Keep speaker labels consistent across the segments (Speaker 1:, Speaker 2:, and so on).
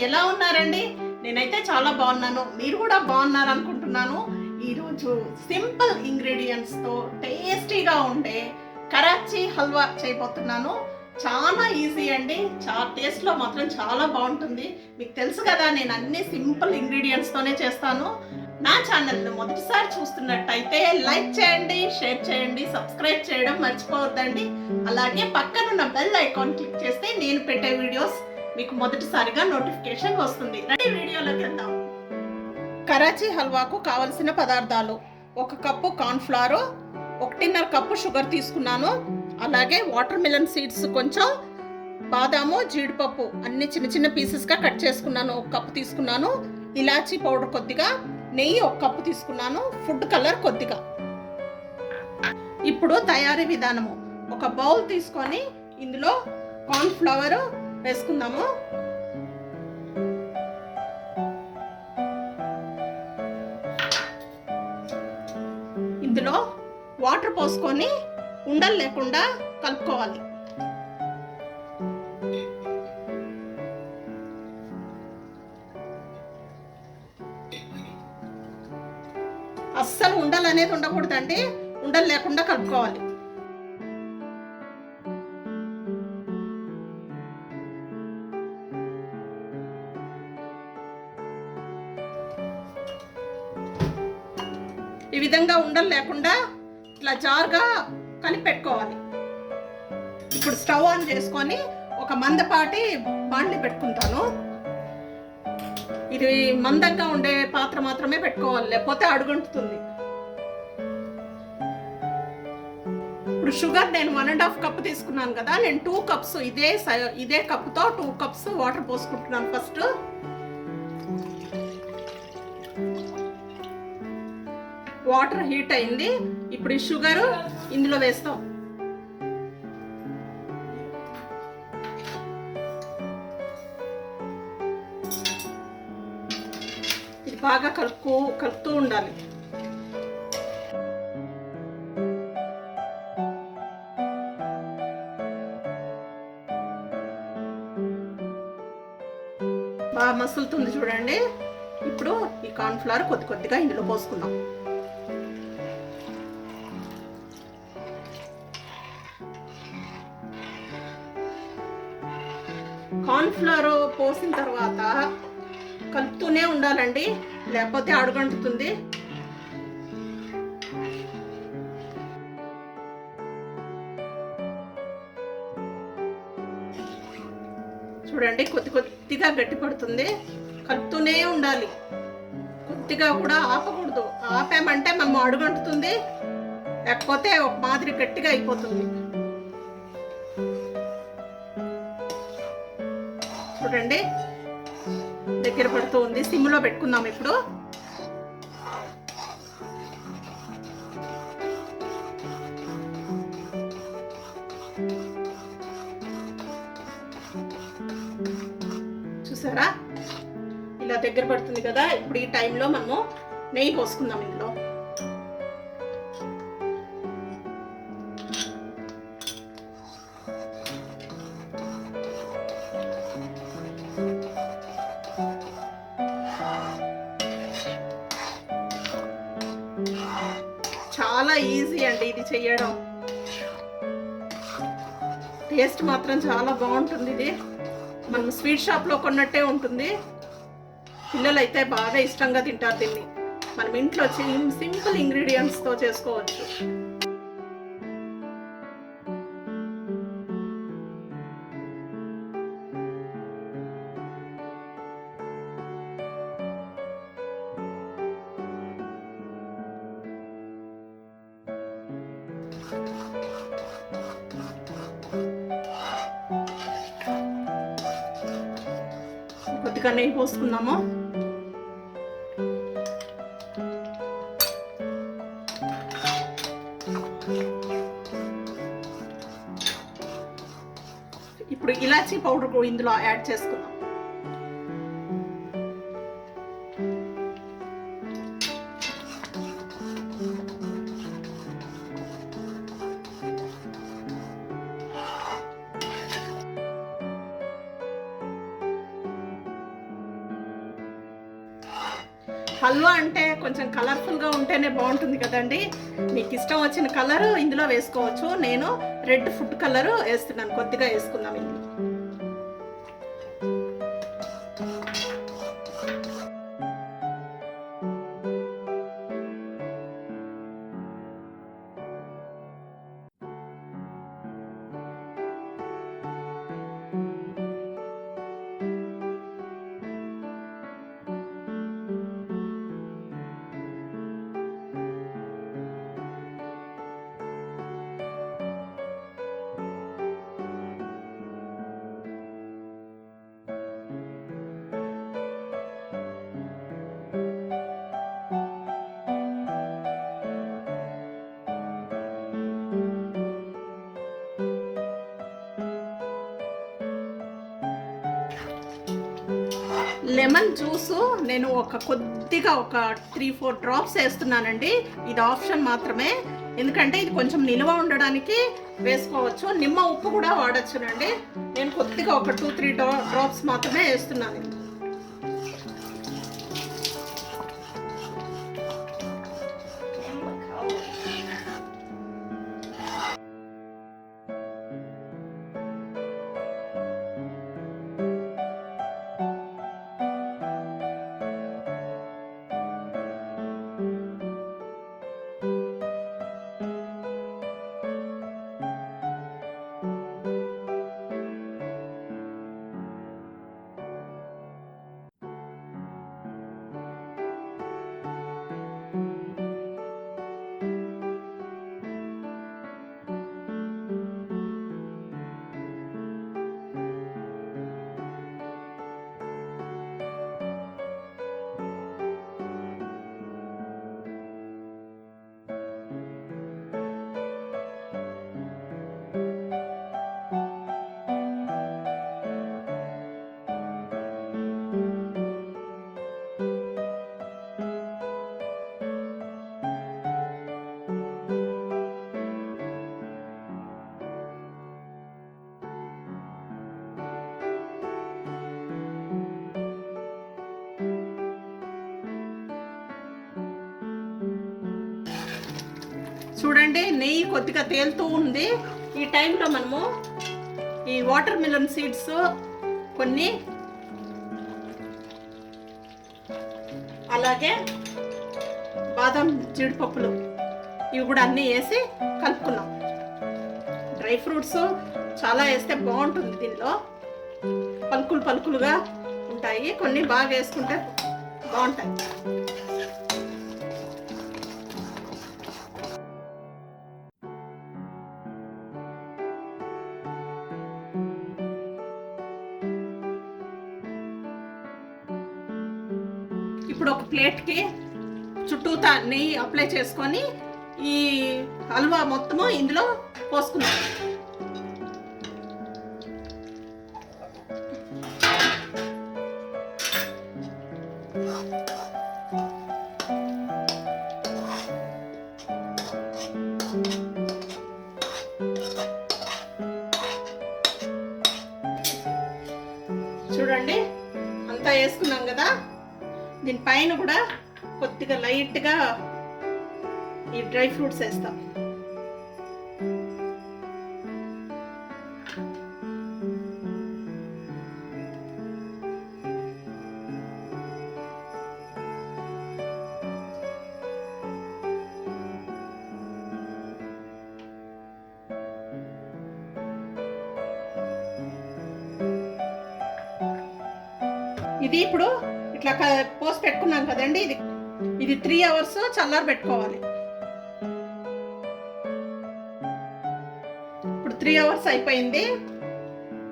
Speaker 1: ఎలా ఉన్నారండి? నేనైతే చాలా బాగున్నాను. మీరు కూడా బాగున్నారు అనుకుంటున్నాను. ఈరోజు సింపుల్ ఇంగ్రీడియంట్స్తో టేస్టీగా ఉండే కరాచీ హల్వా చేయబోతున్నాను. చాలా ఈజీ అండి. టేస్ట్లో మాత్రం చాలా బాగుంటుంది. మీకు తెలుసు కదా, నేను అన్ని సింపుల్ ఇంగ్రీడియంట్స్తోనే చేస్తాను. నా ఛానల్ను మొదటిసారి చూస్తున్నట్టయితే లైక్ చేయండి, షేర్ చేయండి, సబ్స్క్రైబ్ చేయడం మర్చిపోవద్దండి. అలాగే పక్కనున్న బెల్ ఐకాన్ క్లిక్ చేస్తే నేను పెట్టే వీడియోస్ మీకు మొదటిసారిగా నోటిఫికేషన్ వస్తుంది. రండి వీడియోలోకి వెళ్దాం. కరాచీ హల్వాకు కావలసిన పదార్థాలు: 1 cup corn flour, 1.5 cup sugar తీసుకున్నాను. అలాగే వాటర్ మిలన్ సీడ్స్ కొంచెం, బాదాము, జీడిపప్పు అన్ని చిన్న చిన్న పీసెస్గా కట్ చేసుకున్నాను 1 కప్పు తీసుకున్నాను. ఇలాచీ పౌడర్ కొద్దిగా, నెయ్యి 1 కప్పు తీసుకున్నాను, ఫుడ్ కలర్ కొద్దిగా. ఇప్పుడు తయారీ విధానము: ఒక బౌల్ తీసుకొని ఇందులో కార్న్ ఫ్లవర్ వేసుకుందాము. ఇందులో వాటర్ పోసుకొని ఉండలు లేకుండా కలుపుకోవాలి. అస్సలు ఉండలు అనేది ఉండకూడదండి, ఉండలు లేకుండా కలుపుకోవాలి. ఈ విధంగా ఉండలు లేకుండా ఇట్లా జారుగా కలిపి పెట్టుకోవాలి. ఇప్పుడు స్టవ్ ఆన్ చేసుకొని ఒక మందపాటి బాండ్లీ పెట్టుకుంటాను. ఇది మందంగా ఉండే పాత్ర మాత్రమే పెట్టుకోవాలి, లేకపోతే అడుగంటుతుంది. ఇప్పుడు షుగర్ నేను 1.5 కప్పు తీసుకున్నాను కదా, నేను 2 కప్స్ ఇదే కప్పుతో 2 కప్స్ వాటర్ పోసుకుంటున్నాను. ఫస్ట్ వాటర్ హీట్ అయింది. ఇప్పుడు ఈ షుగర్ ఇందులో వేస్తాం. ఇది బాగా కలుపుతూ ఉండాలి. బాగా మసులుతుంది చూడండి. ఇప్పుడు ఈ కార్న్ ఫ్లోర్ కొద్దిగా ఇందులో పోసుకుందాం. కార్న్ ఫ్లోర్ పోసిన తర్వాత కలుపుతూనే ఉండాలండి, లేకపోతే అడుగంటుతుంది. చూడండి, కొద్దిగా గట్టి పడుతుంది. కలుపుతూనే ఉండాలి, కొద్దిగా కూడా ఆపకూడదు. ఆపామంటే మనం అడుగంటుతుంది, లేకపోతే ఒక మాదిరి గట్టిగా అయిపోతుంది. చూడండి, దగ్గర పడుతూ ఉంది. సిమ్లో పెట్టుకుందాం. ఇప్పుడు చూసారా, ఇలా దగ్గర పడుతుంది కదా. ఇప్పుడు ఈ టైంలో మనము నెయ్యి పోసుకుందాం. ఇందులో చాలా ఈజీ అండి ఇది చేయడం. టేస్ట్ మాత్రం చాలా బాగుంటుంది. ఇది మనం స్వీట్ షాప్లో కొన్నట్టే ఉంటుంది. పిల్లలు అయితే బాగా ఇష్టంగా తింటారు దీన్ని. మనం ఇంట్లో సింపుల్ ఇంగ్రీడియంట్స్తో చేసుకోవచ్చు. కొద్దిగా నెయ్యి పోసుకుందాము. ఇప్పుడు ఇలాచీ పౌడర్ ఇందులో యాడ్ చేసుకుందాం. హల్వా అంటే కొంచెం కలర్ఫుల్గా ఉంటేనే బాగుంటుంది కదండి. మీకు ఇష్టం వచ్చిన కలర్ ఇందులో వేసుకోవచ్చు. నేను రెడ్ ఫుడ్ కలర్ వేస్తున్నాను, కొద్దిగా వేసుకుందాం ఇందులో. లెమన్ జ్యూసు నేను కొద్దిగా ఒక 3-4 డ్రాప్స్ వేస్తున్నానండి. ఇది ఆప్షన్ మాత్రమే, ఎందుకంటే ఇది కొంచెం నిల్వ ఉండడానికి వేసుకోవచ్చు. నిమ్మ ఉప్పు కూడా వాడచ్చునండి. నేను కొద్దిగా ఒక 2-3 డ్రాప్స్ మాత్రమే వేస్తున్నాను. చూడండి, నెయ్యి కొద్దిగా తేలుతూ ఉంది. ఈ టైంలో మనము ఈ వాటర్ మిలన్ సీడ్స్ కొన్ని, అలాగే బాదం జీడిపప్పులు ఇవి కూడా అన్నీ వేసి కలుపుకున్నాం. డ్రై ఫ్రూట్స్ చాలా వేస్తే బాగుంటుంది. దీనిలో పలుకులు పలుకులుగా ఉంటాయి, కొన్ని బాగా వేసుకుంటే బాగుంటాయి. ఇప్పుడు ఒక ప్లేట్కి చుట్టూతా నెయ్యి అప్లై చేసుకొని ఈ హల్వా మొత్తము ఇందులో పోసుకున్నాం. చూడండి, అంతా వేసుకున్నాం కదా. దీనిపైన కూడా కొద్దిగా లైట్గా ఈ డ్రై ఫ్రూట్స్ వేస్తాం. ఇది ఇప్పుడు ఇట్లా పోసి పెట్టుకున్నాం కదండి. ఇది 3 hours చల్లార పెట్టుకోవాలి. ఇప్పుడు 3 hours అయిపోయింది.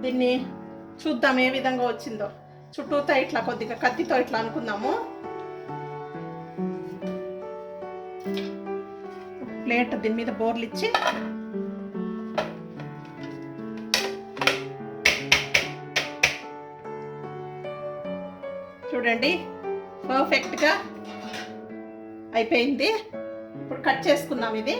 Speaker 1: దీన్ని చూద్దాం ఏ విధంగా వచ్చిందో. చుట్టూతో ఇట్లా కొద్దిగా కత్తితో ఇట్లా అనుకుందాము. ప్లేట్ దీని మీద బోర్లు ఇచ్చి చూడండి, పర్ఫెక్ట్గా అయిపోయింది. ఇప్పుడు కట్ చేసుకుందాం. ఇది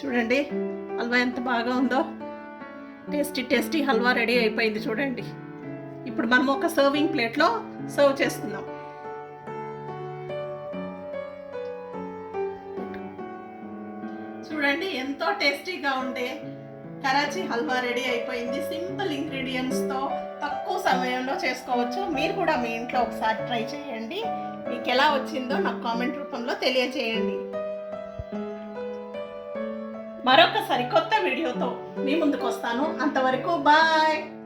Speaker 1: చూడండి హల్వా ఎంత బాగా ఉందో. టేస్టీ టేస్టీ హల్వా రెడీ అయిపోయింది చూడండి. ఇప్పుడు మనం ఒక సర్వింగ్ ప్లేట్లో సర్వ్ చేసుకుందాం. చూడండి ఎంతో టేస్టీగా ఉండే కరాచీ హల్వా రెడీ అయిపోయింది. సింపుల్ ఇంగ్రీడియంట్స్తో తక్కువ సమయంలో చేసుకోవచ్చు. మీరు కూడా మీ ఇంట్లో ఒకసారి ట్రై చేయండి. మీకు ఎలా వచ్చిందో నాకు కామెంట్ రూపంలో తెలియజేయండి. మరొక సరికొత్త వీడియోతో మీ ముందుకు వస్తాను. అంతవరకు బాయ్.